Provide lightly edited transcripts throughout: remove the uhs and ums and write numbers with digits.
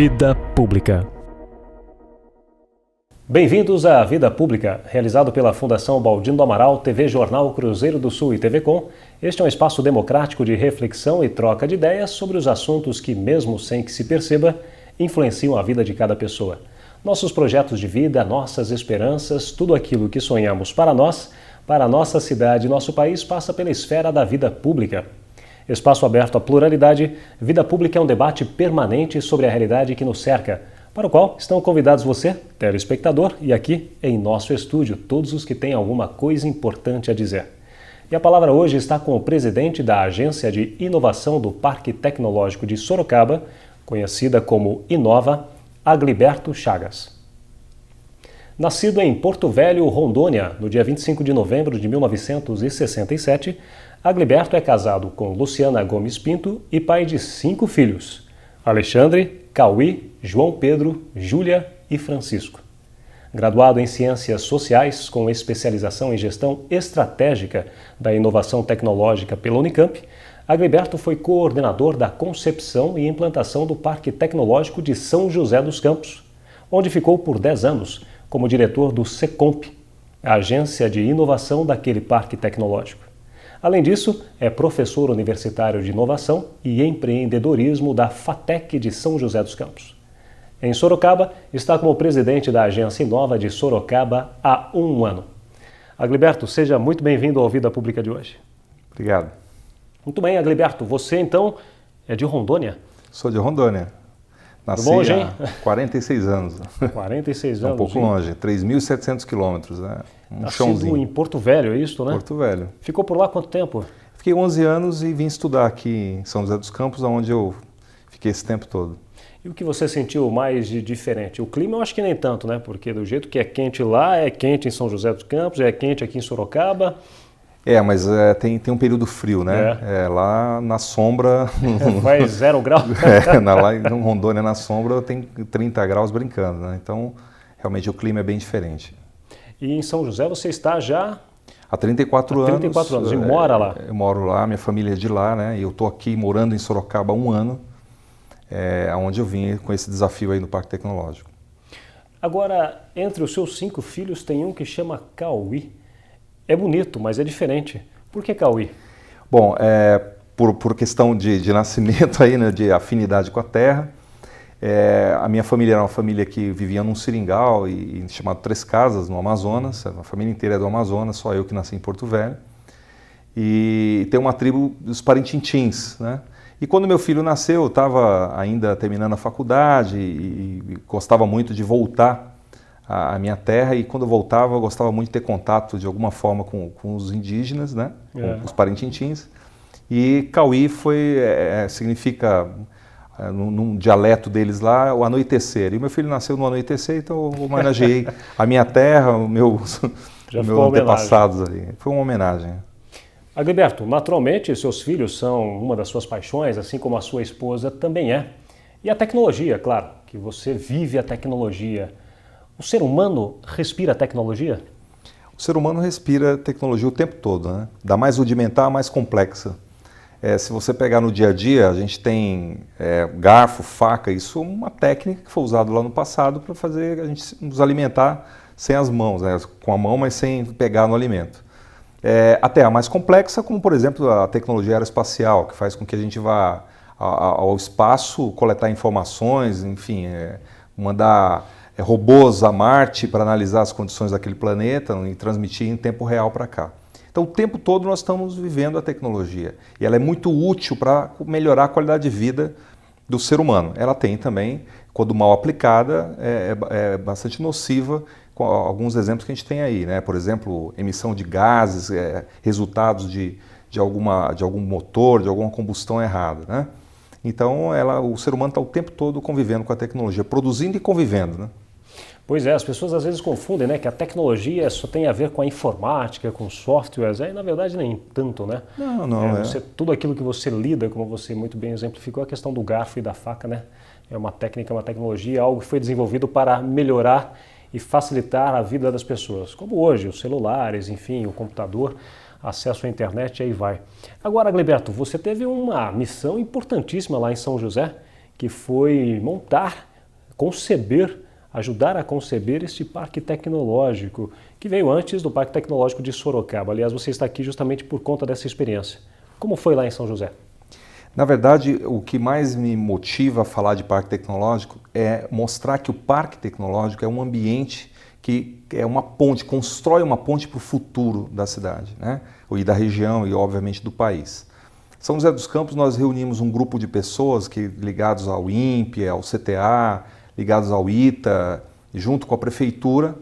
Vida Pública. Bem-vindos à Vida Pública, realizado pela Fundação Baldino do Amaral, TV Jornal Cruzeiro do Sul e TV Com. Este é um espaço democrático de reflexão e troca de ideias sobre os assuntos que, mesmo sem que se perceba, influenciam a vida de cada pessoa. Nossos projetos de vida, nossas esperanças, tudo aquilo que sonhamos para nós, para a nossa cidade e nosso país, passa pela esfera da vida pública. Espaço aberto à pluralidade, Vida Pública é um debate permanente sobre a realidade que nos cerca, para o qual estão convidados você, telespectador, e aqui em nosso estúdio, todos os que têm alguma coisa importante a dizer. E a palavra hoje está com o presidente da Agência de Inovação do Parque Tecnológico de Sorocaba, conhecida como Inova, Agliberto Chagas. Nascido em Porto Velho, Rondônia, no dia 25 de novembro de 1967, Agliberto é casado com Luciana Gomes Pinto e pai de 5 filhos: Alexandre, Cauí, João Pedro, Júlia e Francisco. Graduado em Ciências Sociais, com especialização em Gestão Estratégica da Inovação Tecnológica pela Unicamp, Agliberto foi coordenador da concepção e implantação do Parque Tecnológico de São José dos Campos, onde ficou por 10 anos como diretor do SECOMP, a agência de inovação daquele parque tecnológico. Além disso, é professor universitário de inovação e empreendedorismo da FATEC de São José dos Campos. Em Sorocaba, está como presidente da Agência Inova de Sorocaba há 1 ano. Agliberto, seja muito bem-vindo ao Vida Pública de hoje. Obrigado. Muito bem, Agliberto, você então é de Rondônia? Sou de Rondônia. Nasci longe, hein? há 46 anos. 46 anos. É um pouco longe, 3.700 quilômetros, né? Nascido em Porto Velho, é isso, né? Porto Velho. Ficou por lá quanto tempo? Fiquei 11 anos e vim estudar aqui em São José dos Campos, onde eu fiquei esse tempo todo. E o que você sentiu mais de diferente? O clima eu acho que nem tanto, né? Porque do jeito que é quente lá, é quente em São José dos Campos, é quente aqui em Sorocaba. Mas tem um período frio, né? Lá na sombra... Vai 0 graus? Lá em Rondônia, na sombra, tem 30 graus brincando, né? Então, realmente o clima é bem diferente. E em São José você está já... Há 34 anos. 34 anos. E mora lá? Eu moro lá, minha família é de lá, né? E eu estou aqui morando em Sorocaba há 1 ano, onde eu vim com esse desafio aí no Parque Tecnológico. Agora, entre os seus 5 filhos, tem um que chama Cauí. É bonito, mas é diferente. Por que Cauí? Bom, por questão de nascimento aí, né? De afinidade com a terra. A minha família era uma família que vivia num seringal chamado Três Casas, no Amazonas. A família inteira é do Amazonas, só eu que nasci em Porto Velho. E tem uma tribo dos Parintintins, né? E quando meu filho nasceu, eu estava ainda terminando a faculdade e gostava muito de voltar à minha terra. E quando eu voltava, eu gostava muito de ter contato de alguma forma com os indígenas, né? Com os Parintintins. E Cauí significa... num dialeto deles lá, o anoitecer. E meu filho nasceu no anoitecer, então eu homenageei a minha terra, os meus antepassados ali. Foi uma homenagem. Agliberto, naturalmente seus filhos são uma das suas paixões, assim como a sua esposa também é. E a tecnologia, claro, que você vive a tecnologia. O ser humano respira tecnologia? O ser humano respira tecnologia o tempo todo, né? Da mais rudimentar à mais complexa. Se você pegar no dia a dia, a gente tem garfo, faca, isso é uma técnica que foi usada lá no passado para fazer a gente nos alimentar sem as mãos, né? Com a mão, mas sem pegar no alimento. Até a mais complexa, como por exemplo a tecnologia aeroespacial, que faz com que a gente vá ao espaço coletar informações, enfim, mandar robôs a Marte para analisar as condições daquele planeta e transmitir em tempo real para cá. Então, o tempo todo nós estamos vivendo a tecnologia e ela é muito útil para melhorar a qualidade de vida do ser humano. Ela tem também, quando mal aplicada, é bastante nociva, com alguns exemplos que a gente tem aí, né? Por exemplo, emissão de gases, resultados de algum motor, de alguma combustão errada, né? Então, o ser humano está o tempo todo convivendo com a tecnologia, produzindo e convivendo, né? Pois é, as pessoas às vezes confundem, né, que a tecnologia só tem a ver com a informática, com softwares, e na verdade nem tanto, né? Não. Tudo aquilo que você lida, como você muito bem exemplificou, a questão do garfo e da faca, né? É uma técnica, uma tecnologia, algo que foi desenvolvido para melhorar e facilitar a vida das pessoas, como hoje, os celulares, enfim, o computador, acesso à internet, aí vai. Agora, Agliberto, você teve uma missão importantíssima lá em São José, que foi montar ajudar a conceber este parque tecnológico, que veio antes do Parque Tecnológico de Sorocaba. Aliás, você está aqui justamente por conta dessa experiência. Como foi lá em São José? Na verdade, o que mais me motiva a falar de parque tecnológico é mostrar que o parque tecnológico é um ambiente que é uma ponte, constrói uma ponte para o futuro da cidade, né? E da região e, obviamente, do país. São José dos Campos, nós reunimos um grupo de pessoas ligados ao INPE, ao CTA, ligados ao ITA, junto com a prefeitura,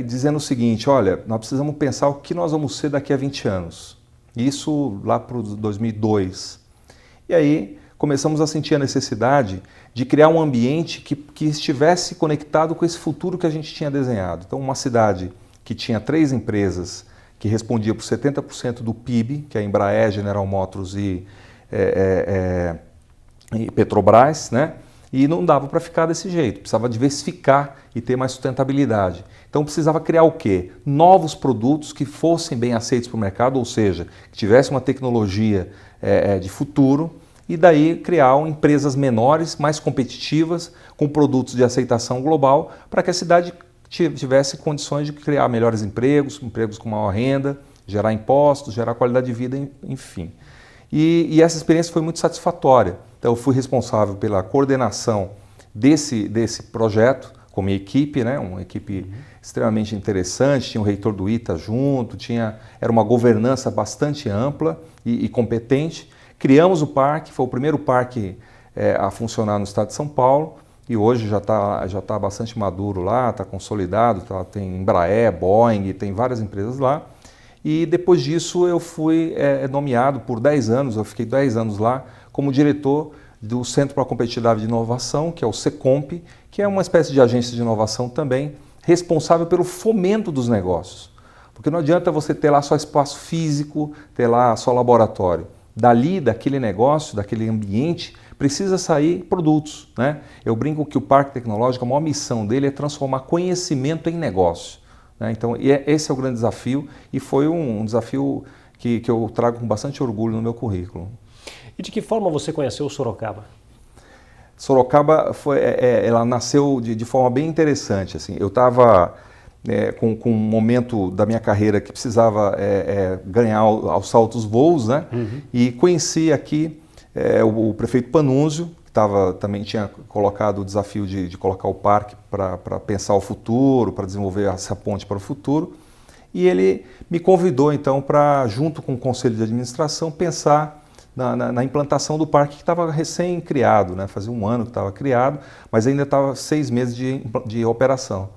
dizendo o seguinte: olha, nós precisamos pensar o que nós vamos ser daqui a 20 anos. Isso lá para 2002. E aí começamos a sentir a necessidade de criar um ambiente que estivesse conectado com esse futuro que a gente tinha desenhado. Então, uma cidade que tinha 3 empresas que respondiam por 70% do PIB, que é a Embraer, General Motors e Petrobras, né? E não dava para ficar desse jeito, precisava diversificar e ter mais sustentabilidade. Então precisava criar o quê? Novos produtos que fossem bem aceitos para o mercado, ou seja, que tivesse uma tecnologia de futuro, e daí criar empresas menores, mais competitivas, com produtos de aceitação global, para que a cidade tivesse condições de criar melhores empregos com maior renda, gerar impostos, gerar qualidade de vida, enfim. E essa experiência foi muito satisfatória. Então eu fui responsável pela coordenação desse projeto com minha equipe, né? Uma equipe extremamente interessante, tinha o reitor do ITA junto, era uma governança bastante ampla e competente. Criamos o parque, foi o primeiro parque a funcionar no estado de São Paulo, e hoje já tá bastante maduro lá, está consolidado, tem Embraer, Boeing, tem várias empresas lá. E depois disso eu fui nomeado por 10 anos, eu fiquei 10 anos lá como diretor do Centro para a Competitividade e Inovação, que é o SECOMP, que é uma espécie de agência de inovação também, responsável pelo fomento dos negócios. Porque não adianta você ter lá só espaço físico, ter lá só laboratório. Dali, daquele negócio, daquele ambiente, precisa sair produtos, né? Eu brinco que o Parque Tecnológico, a maior missão dele é transformar conhecimento em negócio, né? Então, esse é o grande desafio, e foi um desafio que eu trago com bastante orgulho no meu currículo. E de que forma você conheceu Sorocaba? Sorocaba ela nasceu de forma bem interessante. Assim. Eu estava com um momento da minha carreira que precisava ganhar aos saltos voos, né? Uhum. E conheci aqui o prefeito Panunzio, que também tinha colocado o desafio de colocar o parque para pensar o futuro, para desenvolver essa ponte para o futuro. E ele me convidou então para, junto com o Conselho de Administração, pensar na implantação do parque, que estava recém-criado, né? Fazia um ano que estava criado, mas ainda estava 6 meses de operação.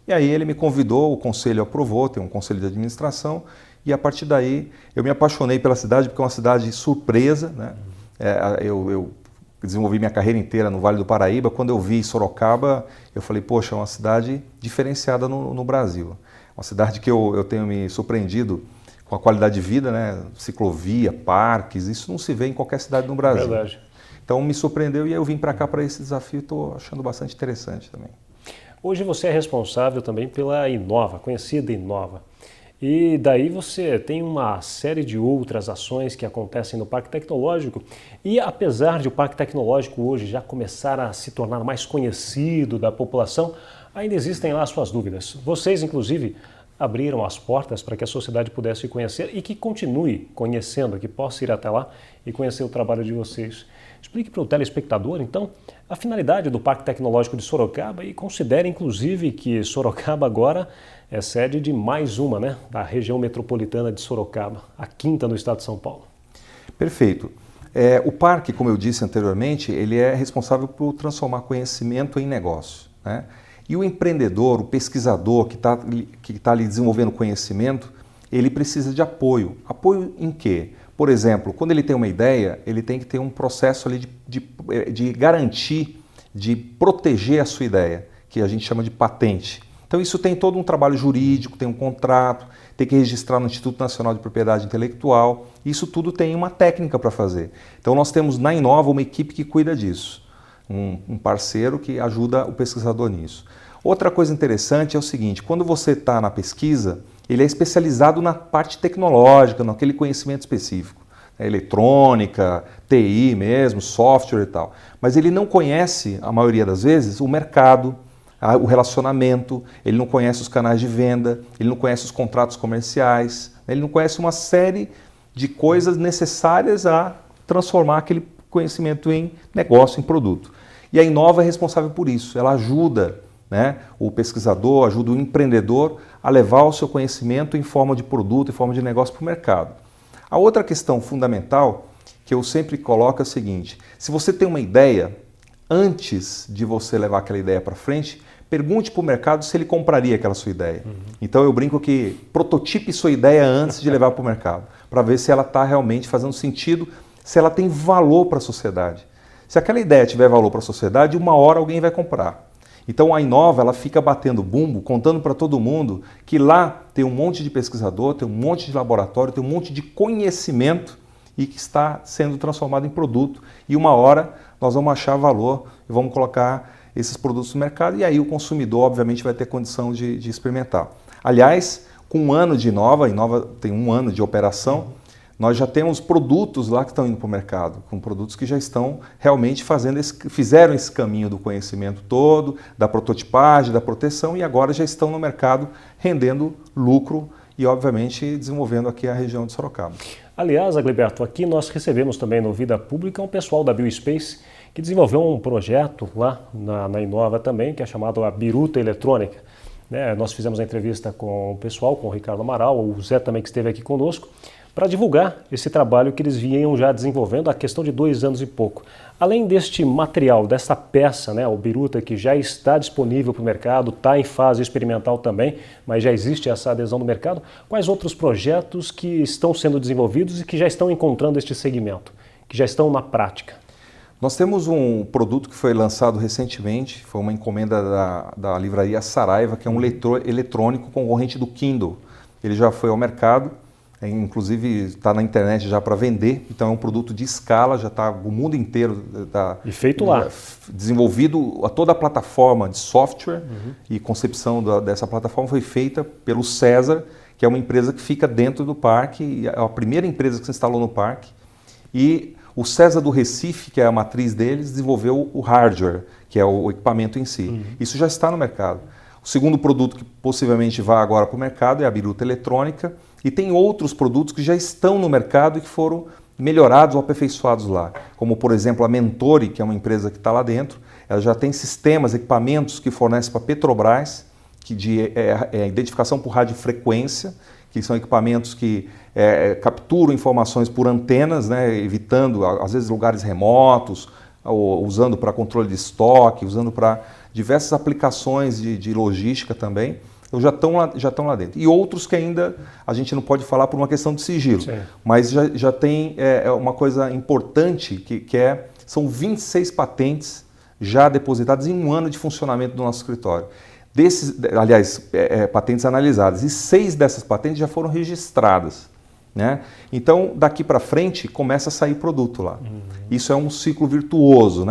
E aí ele me convidou, o conselho aprovou, tem um conselho de administração, e a partir daí eu me apaixonei pela cidade, porque é uma cidade surpresa, né? Eu desenvolvi minha carreira inteira no Vale do Paraíba. Quando eu vi Sorocaba, eu falei, poxa, é uma cidade diferenciada no Brasil. Uma cidade que eu tenho me surpreendido com a qualidade de vida, né? Ciclovia, parques, isso não se vê em qualquer cidade no Brasil. Verdade. Então me surpreendeu e eu vim para cá para esse desafio e estou achando bastante interessante também. Hoje você é responsável também pela Inova, conhecida Inova. E daí você tem uma série de outras ações que acontecem no Parque Tecnológico. E apesar de o Parque Tecnológico hoje já começar a se tornar mais conhecido da população, ainda existem lá suas dúvidas. Vocês, inclusive, abriram as portas para que a sociedade pudesse conhecer e que continue conhecendo, que possa ir até lá e conhecer o trabalho de vocês. Explique para o telespectador, então, a finalidade do Parque Tecnológico de Sorocaba e considere, inclusive, que Sorocaba agora é sede de mais uma, né, da região metropolitana de Sorocaba, a 5ª no estado de São Paulo. Perfeito. O parque, como eu disse anteriormente, ele é responsável por transformar conhecimento em negócio, né? E o empreendedor, o pesquisador que tá ali desenvolvendo conhecimento, ele precisa de apoio. Apoio em quê? Por exemplo, quando ele tem uma ideia, ele tem que ter um processo ali de garantir, de proteger a sua ideia, que a gente chama de patente. Então isso tem todo um trabalho jurídico, tem um contrato, tem que registrar no Instituto Nacional de Propriedade Intelectual. Isso tudo tem uma técnica para fazer. Então nós temos na Inova uma equipe que cuida disso. Um parceiro que ajuda o pesquisador nisso. Outra coisa interessante é o seguinte, quando você está na pesquisa, ele é especializado na parte tecnológica, naquele conhecimento específico. eletrônica, TI mesmo, software e tal. Mas ele não conhece, a maioria das vezes, o mercado, o relacionamento, ele não conhece os canais de venda, ele não conhece os contratos comerciais, ele não conhece uma série de coisas necessárias a transformar aquele conhecimento em negócio, em produto. E a Inova é responsável por isso, ela ajuda, né, o pesquisador, ajuda o empreendedor a levar o seu conhecimento em forma de produto, em forma de negócio para o mercado. A outra questão fundamental que eu sempre coloco é o seguinte: se você tem uma ideia, antes de você levar aquela ideia para frente, pergunte para o mercado se ele compraria aquela sua ideia. Então eu brinco que prototipe sua ideia antes de levar para o mercado, para ver se ela está realmente fazendo sentido, se ela tem valor para a sociedade. Se aquela ideia tiver valor para a sociedade, uma hora alguém vai comprar. Então a Inova, ela fica batendo bumbo, contando para todo mundo que lá tem um monte de pesquisador, tem um monte de laboratório, tem um monte de conhecimento e que está sendo transformado em produto. E uma hora nós vamos achar valor e vamos colocar esses produtos no mercado e aí o consumidor, obviamente, vai ter condição de experimentar. Aliás, com um ano de Inova, a Inova tem um ano de operação, nós já temos produtos lá que estão indo para o mercado, com produtos que já estão realmente fizeram esse caminho do conhecimento todo, da prototipagem, da proteção e agora já estão no mercado rendendo lucro e, obviamente, desenvolvendo aqui a região de Sorocaba. Aliás, Agliberto, aqui nós recebemos também no Vida Pública um pessoal da BioSpace que desenvolveu um projeto lá na Inova também, que é chamado a Biruta Eletrônica. Nós fizemos a entrevista com o pessoal, com o Ricardo Amaral, o Zé também que esteve aqui conosco, para divulgar esse trabalho que eles vinham já desenvolvendo há questão de 2 anos e pouco. Além deste material, desta peça, o Biruta, que já está disponível para o mercado, está em fase experimental também, mas já existe essa adesão no mercado, quais outros projetos que estão sendo desenvolvidos e que já estão encontrando este segmento, que já estão na prática? Nós temos um produto que foi lançado recentemente, foi uma encomenda da livraria Saraiva, que é um leitor eletrônico concorrente do Kindle. Ele já foi ao mercado, inclusive está na internet já para vender, então é um produto de escala, já está o mundo inteiro e feito lá, desenvolvido, toda a plataforma de software e concepção dessa plataforma foi feita pelo César, que é uma empresa que fica dentro do parque, é a primeira empresa que se instalou no parque, e o César do Recife, que é a matriz deles, desenvolveu o hardware, que é o equipamento em si. Isso já está no mercado. O segundo produto que possivelmente vai agora para o mercado é a Biruta Eletrônica, e tem outros produtos que já estão no mercado e que foram melhorados ou aperfeiçoados lá. Como, por exemplo, a Mentore, que é uma empresa que está lá dentro. Ela já tem sistemas, equipamentos que fornece para a Petrobras, de identificação por radiofrequência, que são equipamentos que capturam informações por antenas, evitando, às vezes, lugares remotos, ou usando para controle de estoque, usando para diversas aplicações de logística também. Então já estão lá dentro. E outros que ainda a gente não pode falar por uma questão de sigilo. Sim. Mas já tem uma coisa importante são 26 patentes já depositadas em um ano de funcionamento do nosso escritório. Patentes analisadas. E 6 dessas patentes já foram registradas. Então, daqui para frente, começa a sair produto lá. Isso é um ciclo virtuoso,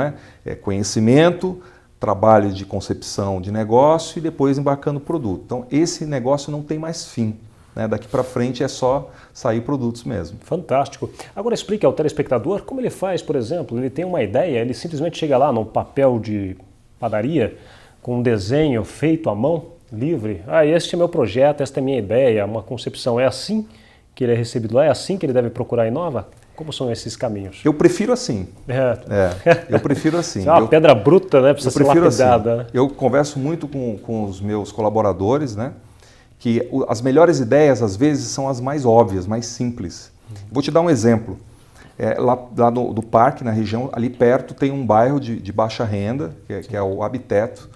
conhecimento, trabalho de concepção de negócio e depois embarcando o produto. Então, esse negócio não tem mais fim. Daqui para frente é só sair produtos mesmo. Fantástico. Agora explique ao telespectador como ele faz, por exemplo, ele tem uma ideia, ele simplesmente chega lá num papel de padaria com um desenho feito à mão, livre. Este é meu projeto, esta é a minha ideia, uma concepção. É assim que ele é recebido lá? É assim que ele deve procurar a Inova? Como são esses caminhos? Eu prefiro assim. Eu prefiro assim. É uma pedra bruta, precisa ser lapidada. Assim. Eu converso muito com os meus colaboradores, que as melhores ideias, às vezes, são as mais óbvias, mais simples. Vou te dar um exemplo. Lá do parque, na região, ali perto, tem um bairro de baixa renda, que é o Habiteto,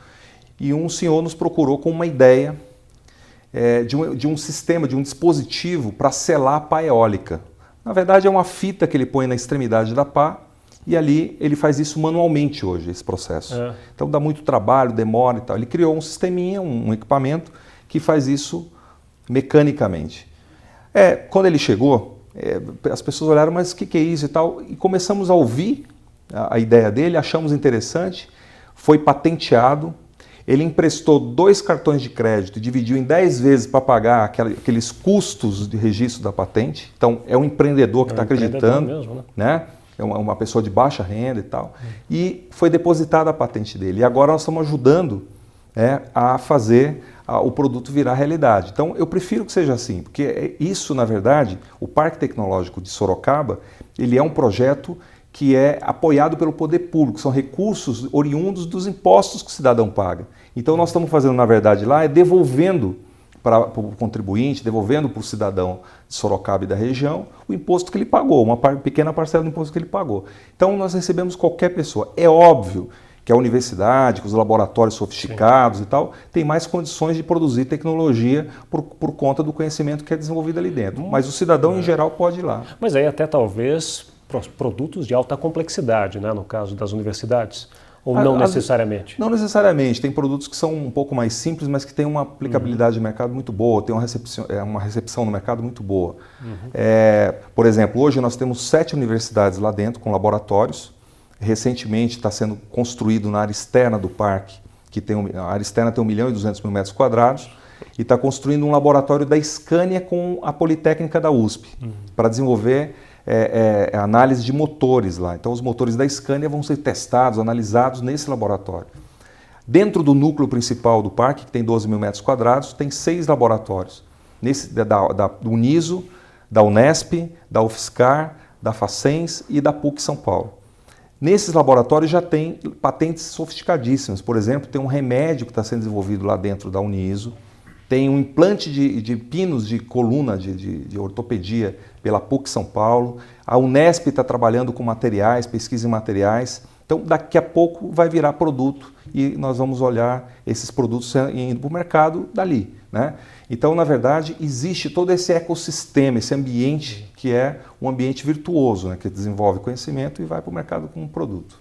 e um senhor nos procurou com uma ideia de um sistema, de um dispositivo para selar a pá eólica. Na verdade, é uma fita que ele põe na extremidade da pá e ali ele faz isso manualmente hoje, esse processo. Então dá muito trabalho, demora e tal. Ele criou um sisteminha, um equipamento que faz isso mecanicamente. Quando ele chegou, as pessoas olharam, mas o que é isso e tal? E começamos a ouvir a ideia dele, achamos interessante, foi patenteado. ele emprestou 2 cartões de crédito e dividiu em 10 vezes para pagar aqueles custos de registro da patente. Então, é um empreendedor que está acreditando, mesmo, né? É uma pessoa de baixa renda e tal. E foi depositada a patente dele. E agora nós estamos ajudando a fazer o produto virar realidade. Então, eu prefiro que seja assim, porque isso, na verdade, o Parque Tecnológico de Sorocaba, ele é um projeto que é apoiado pelo poder público, são recursos oriundos dos impostos que o cidadão paga. Então, nós estamos fazendo, na verdade, lá, devolvendo para o contribuinte, devolvendo para o cidadão de Sorocaba e da região o imposto que ele pagou, uma pequena parcela do imposto que ele pagou. Então, nós recebemos qualquer pessoa. É óbvio que a universidade, que os laboratórios sofisticados e tal, tem mais condições de produzir tecnologia por conta do conhecimento que é desenvolvido ali dentro. Mas o cidadão, em geral, pode ir lá. Mas aí até talvez produtos de alta complexidade, né, no caso das universidades. Ou não necessariamente? Não necessariamente. Tem produtos que são um pouco mais simples, mas que têm uma aplicabilidade de mercado muito boa, tem uma recepção no mercado muito boa. Por exemplo, hoje nós temos 7 universidades lá dentro com laboratórios. Recentemente está sendo construído na área externa do parque, a área externa tem 1.200.000 metros quadrados, e está construindo um laboratório da Scania com a Politécnica da USP, para desenvolver análise de motores lá. Então os motores da Scania vão ser testados, analisados nesse laboratório. Dentro do núcleo principal do parque, que tem 12.000 metros quadrados, tem 6 laboratórios. Do Uniso, da Unesp, da UFSCar, da Facens e da PUC São Paulo. Nesses laboratórios já tem patentes sofisticadíssimas. Por exemplo, tem um remédio que está sendo desenvolvido lá dentro da Uniso, tem um implante de pinos de coluna de ortopedia pela PUC São Paulo, a Unesp está trabalhando com materiais, pesquisa em materiais. Então, daqui a pouco vai virar produto e nós vamos olhar esses produtos indo para o mercado dali, né? Então, na verdade, existe todo esse ecossistema, esse ambiente que é um ambiente virtuoso, né? Que desenvolve conhecimento e vai para o mercado com um produto.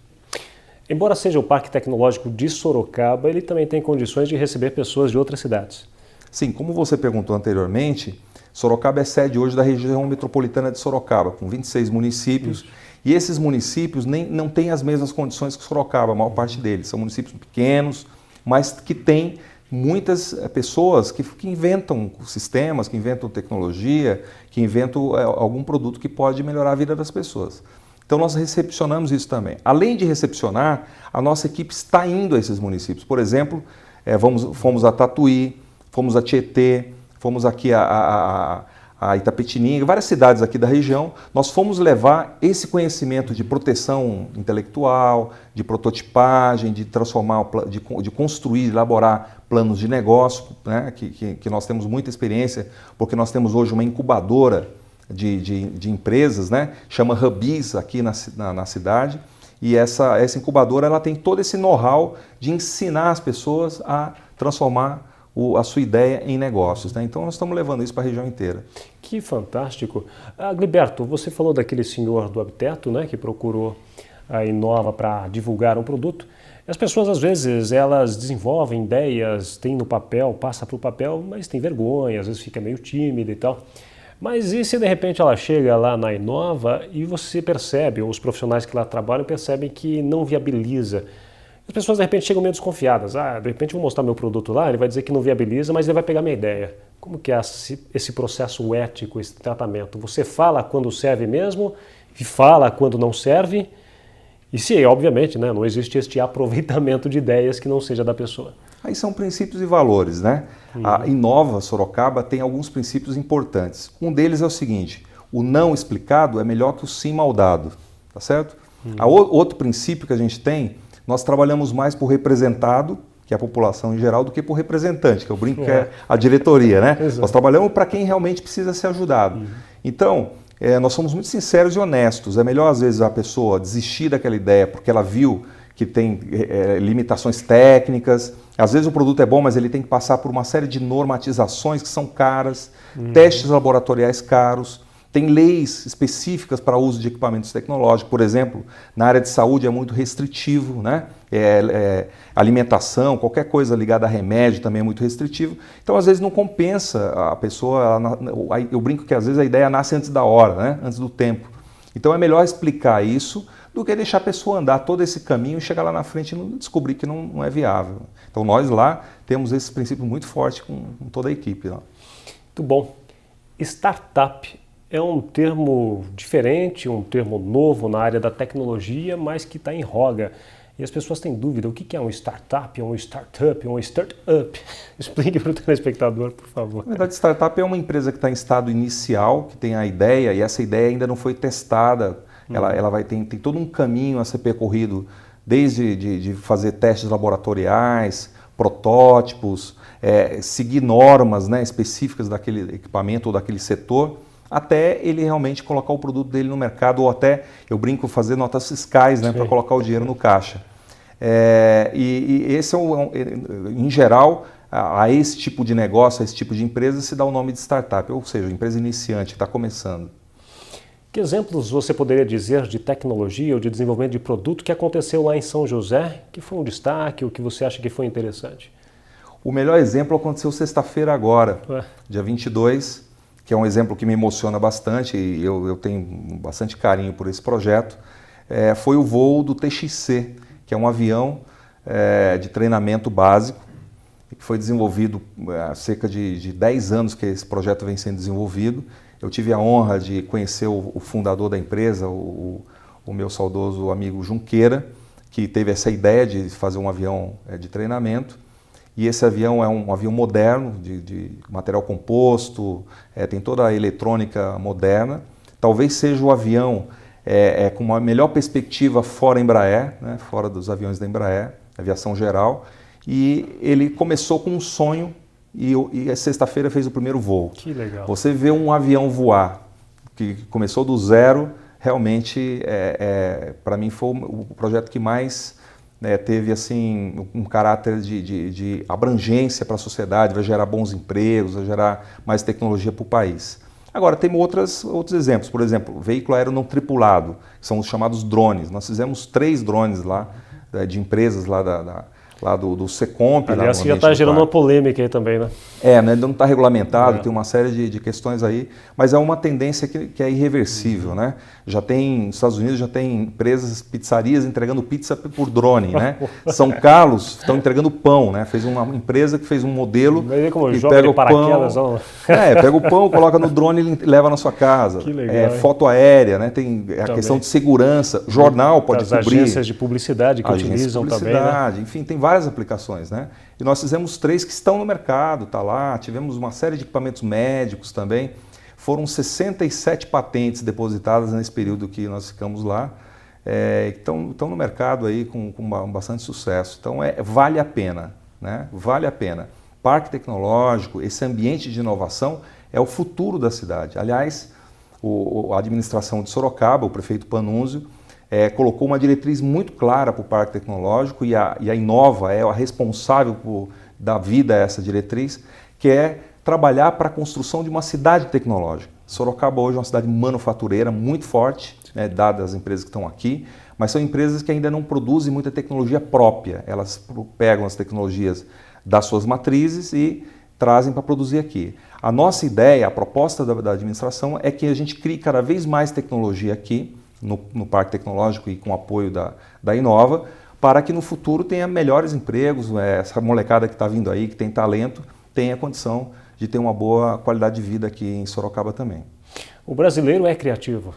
Embora seja o Parque Tecnológico de Sorocaba, ele também tem condições de receber pessoas de outras cidades. Sim, como você perguntou anteriormente, Sorocaba é sede hoje da região metropolitana de Sorocaba, com 26 municípios. Isso. E esses municípios não têm as mesmas condições que Sorocaba, a maior parte deles. São municípios pequenos, mas que têm muitas pessoas que inventam sistemas, que inventam tecnologia, que inventam algum produto que pode melhorar a vida das pessoas. Então nós recepcionamos isso também. Além de recepcionar, a nossa equipe está indo a esses municípios. Por exemplo, fomos a Tatuí, fomos a Tietê, fomos aqui a Itapetininga, várias cidades aqui da região. Nós fomos levar esse conhecimento de proteção intelectual, de prototipagem, de transformar, de construir, elaborar planos de negócio, né, que nós temos muita experiência, porque nós temos hoje uma incubadora de empresas, né, chama Hubis aqui na cidade, e essa incubadora ela tem todo esse know-how de ensinar as pessoas a transformar a sua ideia em negócios, né? Então nós estamos levando isso para a região inteira. Que fantástico. Gliberto, você falou daquele senhor do Habiteto, né, que procurou a Inova para divulgar um produto. As pessoas às vezes elas desenvolvem ideias, tem no papel, passa para o papel, mas tem vergonha, às vezes fica meio tímida e tal. Mas e se de repente ela chega lá na Inova e você percebe, ou os profissionais que lá trabalham percebem que não viabiliza? As pessoas de repente chegam meio desconfiadas. De repente eu vou mostrar meu produto lá, ele vai dizer que não viabiliza, mas ele vai pegar minha ideia. Como que é esse processo ético, esse tratamento? Você fala quando serve mesmo e fala quando não serve? E se, obviamente, né, não existe este aproveitamento de ideias que não seja da pessoa. Aí são princípios e valores, né? A Inova Sorocaba tem alguns princípios importantes. Um deles é o seguinte: o não explicado é melhor que o sim mal dado, tá certo? Outro princípio que a gente tem, nós trabalhamos mais por representado, que é a população em geral, do que por representante, que eu brinco que é a diretoria, né? Exato. Nós trabalhamos para quem realmente precisa ser ajudado. Então, nós somos muito sinceros e honestos. É melhor, às vezes, a pessoa desistir daquela ideia porque ela viu que tem limitações técnicas. Às vezes o produto é bom, mas ele tem que passar por uma série de normatizações que são caras, testes laboratoriais caros. Tem leis específicas para o uso de equipamentos tecnológicos. Por exemplo, na área de saúde é muito restritivo, né? Alimentação, qualquer coisa ligada a remédio também é muito restritivo. Então, às vezes, não compensa a pessoa. Eu brinco que às vezes a ideia nasce antes da hora, né? Antes do tempo. Então, é melhor explicar isso do que deixar a pessoa andar todo esse caminho e chegar lá na frente e descobrir que não é viável. Então nós lá temos esse princípio muito forte com toda a equipe lá. Muito bom. Startup é um termo diferente, um termo novo na área da tecnologia, mas que está em voga. E as pessoas têm dúvida, o que é um startup, um startup, um startup? Explique para o telespectador, por favor. Na verdade, startup é uma empresa que está em estado inicial, que tem a ideia, e essa ideia ainda não foi testada. Ela tem todo um caminho a ser percorrido, desde de fazer testes laboratoriais, protótipos, seguir normas, né, específicas daquele equipamento ou daquele setor, até ele realmente colocar o produto dele no mercado, ou até, eu brinco, fazer notas fiscais, né, para colocar o dinheiro no caixa. E esse em geral, a esse tipo de negócio, a esse tipo de empresa, se dá o nome de startup, ou seja, empresa iniciante, que está começando. Que exemplos você poderia dizer de tecnologia ou de desenvolvimento de produto que aconteceu lá em São José, que foi um destaque, ou que você acha que foi interessante? O melhor exemplo aconteceu sexta-feira agora, dia 22, que é um exemplo que me emociona bastante e eu tenho bastante carinho por esse projeto. Foi o voo do TXC, que é um avião de treinamento básico, que foi desenvolvido há cerca de 10 anos que esse projeto vem sendo desenvolvido. Eu tive a honra de conhecer o fundador da empresa, o meu saudoso amigo Junqueira, que teve essa ideia de fazer um avião de treinamento. E esse avião é um avião moderno, de material composto, tem toda a eletrônica moderna. Talvez seja o avião com uma melhor perspectiva fora Embraer, né, fora dos aviões da Embraer, aviação geral. E ele começou com um sonho e sexta-feira fez o primeiro voo. Que legal. Você vê um avião voar, que começou do zero, realmente, para mim, foi o projeto que mais teve assim, um caráter de abrangência para a sociedade, vai gerar bons empregos, vai gerar mais tecnologia para o país. Agora, temos outros exemplos. Por exemplo, veículo aéreo não tripulado, que são os chamados drones. Nós fizemos 3 drones lá, de empresas lá do Secomp. Aliás, que já está gerando uma polêmica aí também, né? Ainda não está regulamentado, tem uma série de questões aí, mas é uma tendência que é irreversível, né? Nos Estados Unidos já tem empresas, pizzarias entregando pizza por drone, né? São Carlos estão entregando pão, né? Fez uma empresa que fez um modelo que pega o pão, pega o pão, coloca no drone e leva na sua casa. Que legal, foto aérea, né? Tem a questão de segurança, jornal pode cobrir. As agências de publicidade que utilizam também, né? Enfim, tem várias aplicações, né? E nós fizemos 3 que estão no mercado, tá lá, tivemos uma série de equipamentos médicos também. Foram 67 patentes depositadas nesse período que nós ficamos lá, estão no mercado aí com bastante sucesso. Então vale a pena, né? Vale a pena. Parque tecnológico, esse ambiente de inovação é o futuro da cidade. Aliás, a administração de Sorocaba, o prefeito Panunzio, colocou uma diretriz muito clara para o Parque Tecnológico e a Inova é a responsável por dar vida a essa diretriz, que é trabalhar para a construção de uma cidade tecnológica. Sorocaba hoje é uma cidade manufatureira muito forte, né, dadas as empresas que estão aqui, mas são empresas que ainda não produzem muita tecnologia própria. Elas pegam as tecnologias das suas matrizes e trazem para produzir aqui. A nossa ideia, a proposta da administração é que a gente crie cada vez mais tecnologia aqui, no Parque Tecnológico e com o apoio da Inova, para que no futuro tenha melhores empregos, essa molecada que está vindo aí, que tem talento, tenha condição de ter uma boa qualidade de vida aqui em Sorocaba também. O brasileiro é criativo?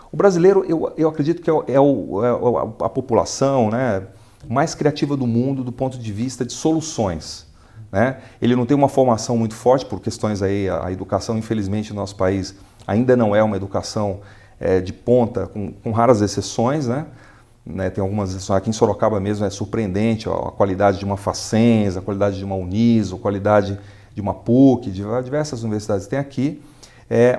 O brasileiro, eu acredito que é a população, né, mais criativa do mundo do ponto de vista de soluções, né? Ele não tem uma formação muito forte por questões aí, a educação, infelizmente, no nosso país ainda não é uma educação de ponta, com raras exceções, né? Tem algumas exceções, aqui em Sorocaba mesmo é surpreendente a qualidade de uma Facens, a qualidade de uma Uniso, a qualidade de uma PUC, de diversas universidades tem aqui,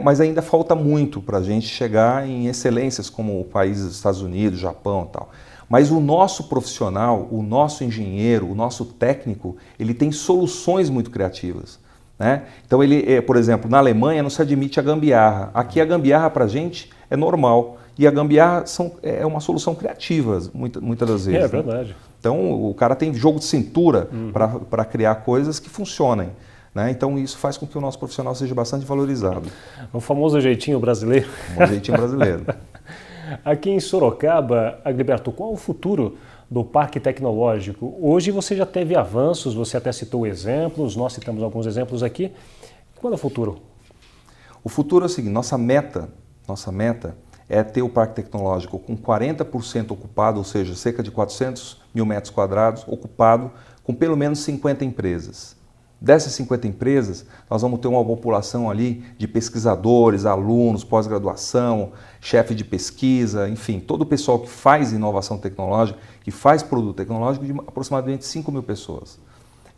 mas ainda falta muito para a gente chegar em excelências como países Estados Unidos, Japão e tal. Mas o nosso profissional, o nosso engenheiro, o nosso técnico, ele tem soluções muito criativas, né? Então, por exemplo, na Alemanha não se admite a gambiarra. Aqui a gambiarra para a gente é normal. E a gambiarra é uma solução criativa, muitas das vezes. É verdade. Né? Então, o cara tem jogo de cintura para criar coisas que funcionem. Né? Então, isso faz com que o nosso profissional seja bastante valorizado. O famoso jeitinho brasileiro. O jeitinho brasileiro. Aqui em Sorocaba, Agliberto, qual é o futuro do Parque Tecnológico? Hoje você já teve avanços, você até citou exemplos, nós citamos alguns exemplos aqui. Qual é o futuro? O futuro é o seguinte, nossa meta é ter o Parque Tecnológico com 40% ocupado, ou seja, cerca de 400 mil metros quadrados, ocupado com pelo menos 50 empresas. Dessas 50 empresas, nós vamos ter uma população ali de pesquisadores, alunos, pós-graduação, chefe de pesquisa, enfim, todo o pessoal que faz inovação tecnológica, que faz produto tecnológico, de aproximadamente 5 mil pessoas.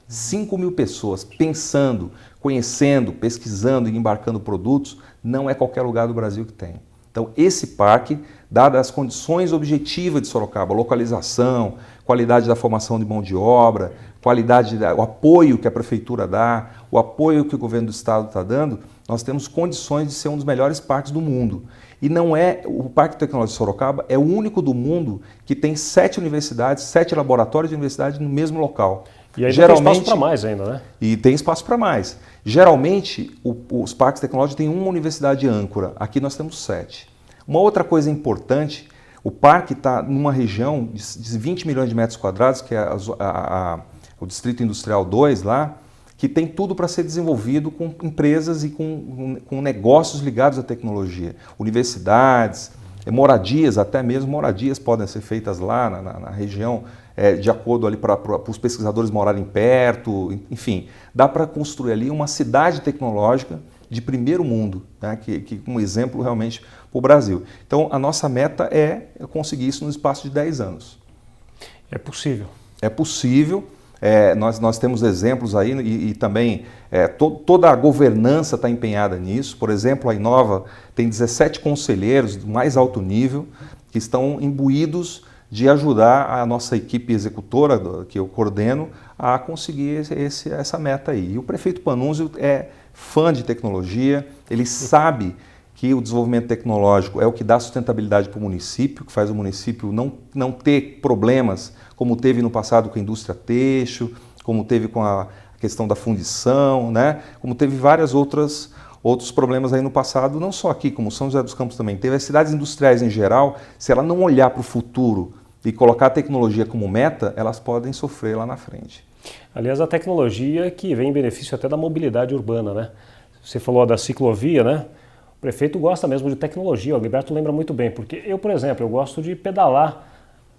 5 mil pessoas pensando, conhecendo, pesquisando e embarcando produtos, não é qualquer lugar do Brasil que tem. Então, esse parque, dadas as condições objetivas de Sorocaba, localização, qualidade da formação de mão de obra, qualidade, o apoio que a prefeitura dá, o apoio que o governo do estado está dando, nós temos condições de ser um dos melhores parques do mundo. E não é, o Parque Tecnológico de Sorocaba é o único do mundo que tem 7 universidades, 7 laboratórios de universidade no mesmo local. E aí geralmente tem espaço para mais ainda, né? E tem espaço para mais. Geralmente, os parques tecnológicos têm uma universidade âncora. Aqui nós temos 7. Uma outra coisa importante, o parque está numa região de 20 milhões de metros quadrados, que é o Distrito Industrial 2 lá, que tem tudo para ser desenvolvido com empresas e com negócios ligados à tecnologia. Universidades, moradias, até mesmo moradias podem ser feitas lá na região, de acordo ali para os pesquisadores morarem perto, enfim. Dá para construir ali uma cidade tecnológica de primeiro mundo, né, que um exemplo realmente para o Brasil. Então, a nossa meta é conseguir isso no espaço de 10 anos. É possível. É possível. Nós temos exemplos aí e também toda a governança está empenhada nisso. Por exemplo, a Inova tem 17 conselheiros do mais alto nível que estão imbuídos de ajudar a nossa equipe executora, que eu coordeno, a conseguir essa meta aí. E o prefeito Panunzio é fã de tecnologia, ele sabe que o desenvolvimento tecnológico é o que dá sustentabilidade para o município, que faz o município não ter problemas como teve no passado com a indústria têxtil, como teve com a questão da fundição, né? Como teve vários outros problemas aí no passado, não só aqui, como São José dos Campos também. Teve as cidades industriais em geral, se ela não olhar para o futuro e colocar a tecnologia como meta, elas podem sofrer lá na frente. Aliás, a tecnologia que vem em benefício até da mobilidade urbana, né? Você falou da ciclovia, né? O prefeito gosta mesmo de tecnologia, o Agliberto lembra muito bem, porque eu, por exemplo, eu gosto de pedalar,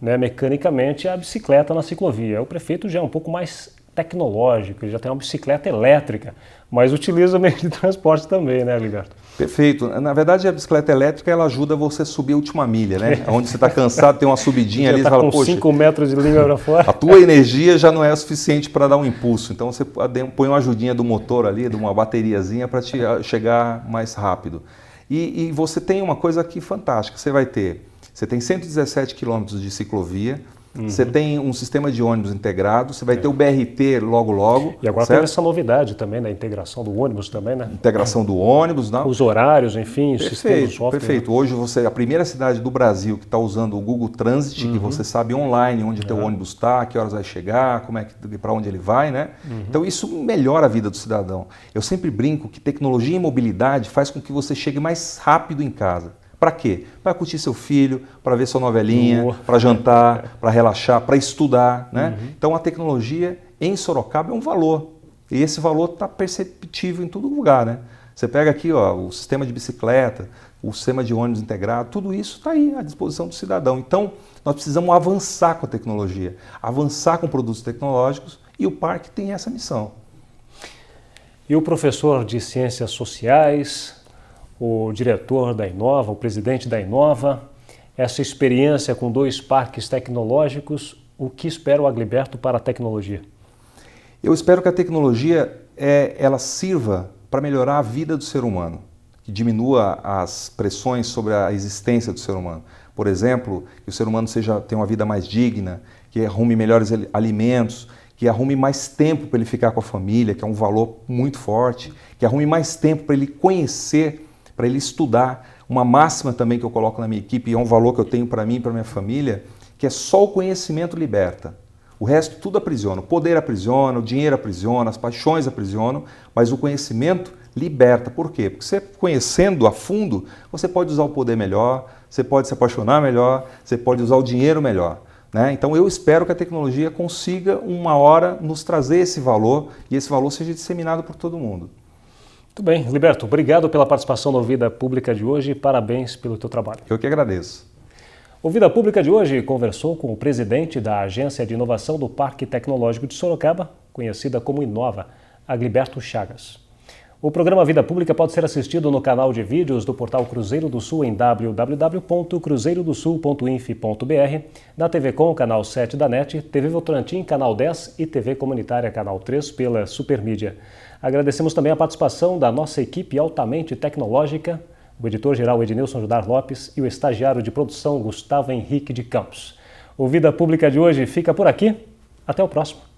né, mecanicamente a bicicleta na ciclovia. O prefeito já é um pouco mais tecnológico, ele já tem uma bicicleta elétrica, mas utiliza meio de transporte também, né, Agliberto? Perfeito. Na verdade, a bicicleta elétrica ela ajuda você a subir a última milha, né? Onde você está cansado, tem uma subidinha ali, você fala, com poxa, 5 metros de língua para fora. A tua energia já não é o suficiente para dar um impulso, então você põe uma ajudinha do motor ali, de uma bateriazinha para te chegar mais rápido. E você tem uma coisa aqui fantástica, você tem 117 quilômetros de ciclovia, você tem um sistema de ônibus integrado, você vai ter o BRT logo. E agora tem essa novidade também, da integração do ônibus também, né? Integração do ônibus, não? Os horários, enfim, os sistemas de software. Perfeito. Hoje você é a primeira cidade do Brasil que está usando o Google Transit, que você sabe online onde teu ônibus está, que horas vai chegar, para onde ele vai, né? Então isso melhora a vida do cidadão. Eu sempre brinco que tecnologia e mobilidade faz com que você chegue mais rápido em casa. Para quê? Para curtir seu filho, para ver sua novelinha, para jantar, para relaxar, para estudar, né? Então a tecnologia em Sorocaba é um valor. E esse valor está perceptível em todo lugar, né? Você pega aqui o sistema de bicicleta, o sistema de ônibus integrado, tudo isso está aí à disposição do cidadão. Então nós precisamos avançar com a tecnologia, avançar com produtos tecnológicos e o parque tem essa missão. E o professor de Ciências Sociais, o diretor da Inova, o presidente da Inova, essa experiência com 2 parques tecnológicos, o que espera o Agliberto para a tecnologia? Eu espero que a tecnologia ela sirva para melhorar a vida do ser humano, que diminua as pressões sobre a existência do ser humano. Por exemplo, que o ser humano tenha uma vida mais digna, que arrume melhores alimentos, que arrume mais tempo para ele ficar com a família, que é um valor muito forte, que arrume mais tempo para ele conhecer, para ele estudar. Uma máxima também que eu coloco na minha equipe, e é um valor que eu tenho para mim e para minha família, que é só o conhecimento liberta. O resto tudo aprisiona. O poder aprisiona, o dinheiro aprisiona, as paixões aprisionam, mas o conhecimento liberta. Por quê? Porque você conhecendo a fundo, você pode usar o poder melhor, você pode se apaixonar melhor, você pode usar o dinheiro melhor. Né? Então eu espero que a tecnologia consiga uma hora nos trazer esse valor e esse valor seja disseminado por todo mundo. Muito bem, Liberto, obrigado pela participação no Vida Pública de hoje e parabéns pelo teu trabalho. Eu que agradeço. O Vida Pública de hoje conversou com o presidente da Agência de Inovação do Parque Tecnológico de Sorocaba, conhecida como Inova, Agliberto Chagas. O programa Vida Pública pode ser assistido no canal de vídeos do portal Cruzeiro do Sul em www.cruzeirodosul.inf.br, na TV Com, canal 7 da NET, TV Votorantim, canal 10 e TV Comunitária, canal 3 pela Supermídia. Agradecemos também a participação da nossa equipe altamente tecnológica, o editor-geral Ednilson Judar Lopes e o estagiário de produção Gustavo Henrique de Campos. O Vida Pública de hoje fica por aqui. Até o próximo.